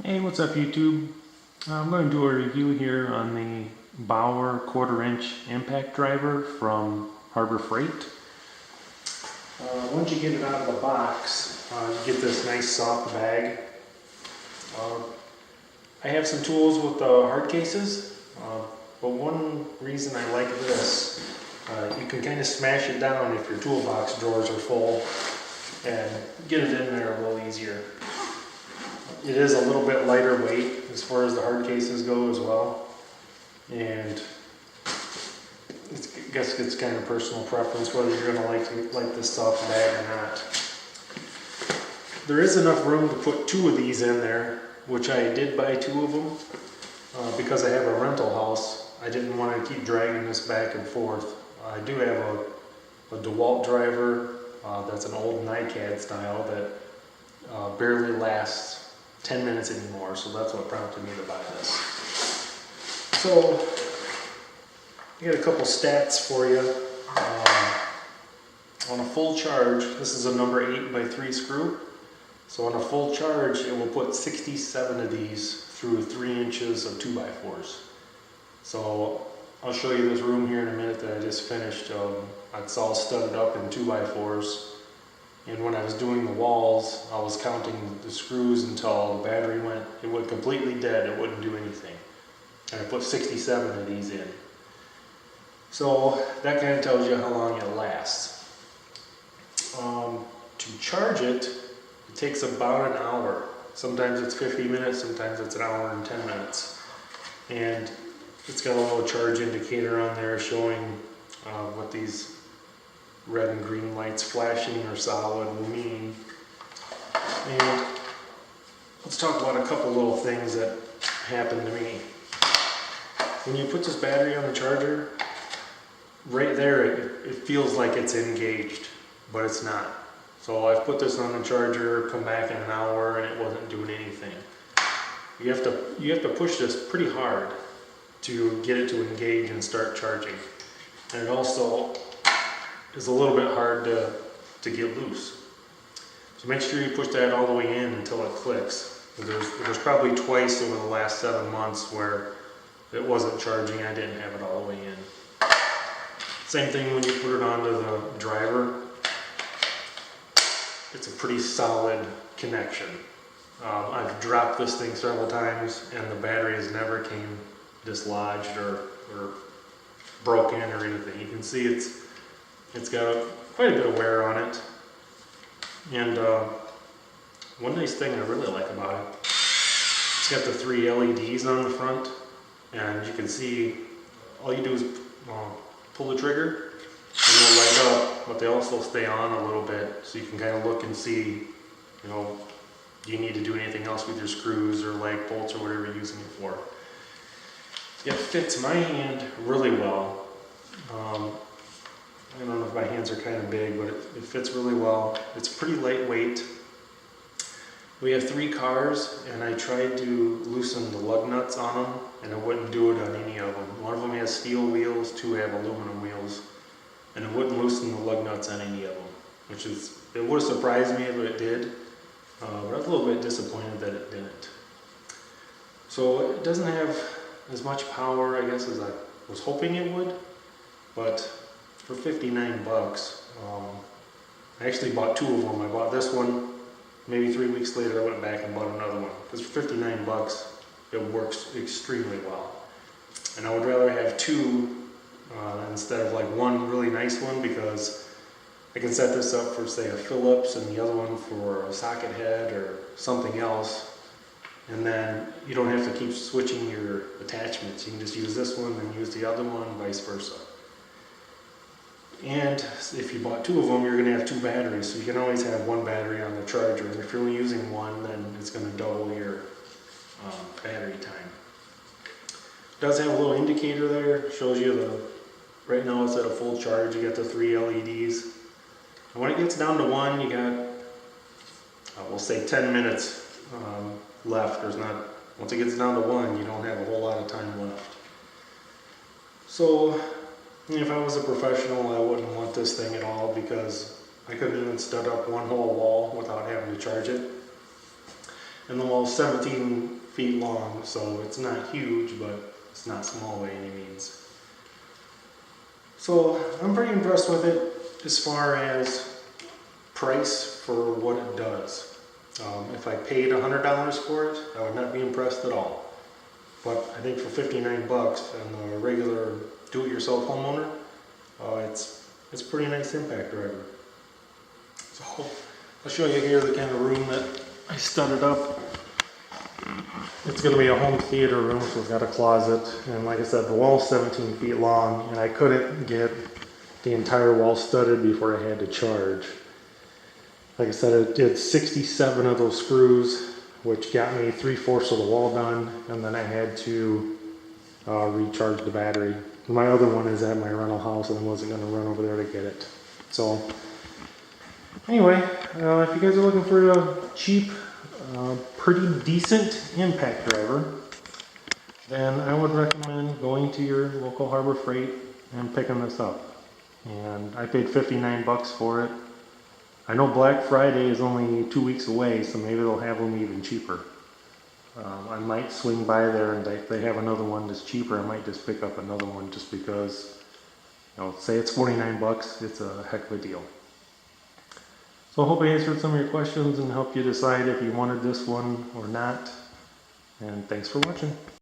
Hey, what's up YouTube? I'm going to do a review here on the Bauer 1/4" impact driver from Harbor Freight. Once you get it out of the box, you get this nice soft bag. I have some tools with hard cases, but one reason I like this, you can kind of smash it down if your toolbox drawers are full and get it in there a little easier. It is a little bit lighter weight as far as the hard cases go as well, and I guess it's kind of personal preference whether you're going to like this soft bag or not. There is enough room to put 2 of these in there, which I did buy 2 of them because I have a rental house. I didn't want to keep dragging this back and forth. I do have a DeWalt driver that's an old NiCad style that barely lasts 10 minutes anymore, so that's what prompted me to buy this. So, I got a couple stats for you. On a full charge, this is a number 8x3 screw. So on a full charge, it will put 67 of these through 3 inches of 2x4s. So I'll show you this room here in a minute that I just finished. It's all studded up in 2x4s. And when I was doing the walls, I was counting the screws until the battery went completely dead. It wouldn't do anything. And I put 67 of these in. So that kind of tells you how long it lasts. To charge it, it takes about an hour. Sometimes it's 50 minutes, sometimes it's an hour and 10 minutes. And it's got a little charge indicator on there showing what these red and green lights flashing or solid will mean. And let's talk about a couple little things that happened to me. When you put this battery on the charger, right there it feels like it's engaged, but it's not. So I've put this on the charger, come back in an hour, and it wasn't doing anything. You have to push this pretty hard to get it to engage and start charging. And it also is a little bit hard to get loose. So make sure you push that all the way in until it clicks. There's probably twice over the last 7 months where it wasn't charging, I didn't have it all the way in. Same thing when you put it onto the driver. It's a pretty solid connection. I've dropped this thing several times and the battery has never came dislodged or broken or anything. You can see it's got quite a bit of wear on it. And one nice thing I really like about it, it's got the 3 LEDs on the front, and you can see all you do is pull the trigger and they'll light up, but they also stay on a little bit so you can kind of look and see, do you need to do anything else with your screws or lag bolts or whatever you're using it for. It fits my hand really well. I don't know if my hands are kind of big, but it fits really well. It's pretty lightweight. We have 3 cars, and I tried to loosen the lug nuts on them, and it wouldn't do it on any of them. One of them has steel wheels, 2 have aluminum wheels, and it wouldn't loosen the lug nuts on any of them, it would have surprised me if it did, but I was a little bit disappointed that it didn't. So it doesn't have as much power, I guess, as I was hoping it would, but for 59 bucks, I actually bought 2 of them. I bought this one, maybe 3 weeks later I went back and bought another one. Because for 59 bucks, it works extremely well. And I would rather have 2 instead of like one really nice one, because I can set this up for, say, a Phillips and the other one for a socket head or something else. And then you don't have to keep switching your attachments. You can just use this one and use the other one, vice versa. And if you bought 2 of them, you're going to have 2 batteries, so you can always have 1 battery on the charger. And if you're only using 1, then it's going to double your battery time. It does have a little indicator there, shows you right now it's at a full charge. You got the 3 LEDs. And when it gets down to 1, you got, we'll say 10 minutes left. Once it gets down to 1, you don't have a whole lot of time left. So if I was a professional, I wouldn't want this thing at all, because I couldn't even stud up one whole wall without having to charge it. and the wall's 17 feet long, so it's not huge, but it's not small by any means. So I'm pretty impressed with it as far as price for what it does. If I paid $100 for it, I would not be impressed at all. But I think for 59 bucks and a regular do-it-yourself homeowner, it's a pretty nice impact driver. So I'll show you here the kind of room that I studded up. It's going to be a home theater room, so it's got a closet, and like I said, the wall's 17 feet long, and I couldn't get the entire wall studded before I had to charge. Like I said, it did 67 of those screws, which got me 3/4 of the wall done, and then I had to recharge the battery. My other one is at my rental house, and I wasn't going to run over there to get it. So anyway, if you guys are looking for a cheap, pretty decent impact driver, then I would recommend going to your local Harbor Freight and picking this up. And I paid 59 bucks for it. I know Black Friday is only 2 weeks away, so maybe they'll have them even cheaper. I might swing by there, and if they have another one that's cheaper, I might just pick up another one just because, say it's 49 bucks, it's a heck of a deal. So I hope I answered some of your questions and helped you decide if you wanted this one or not. And thanks for watching.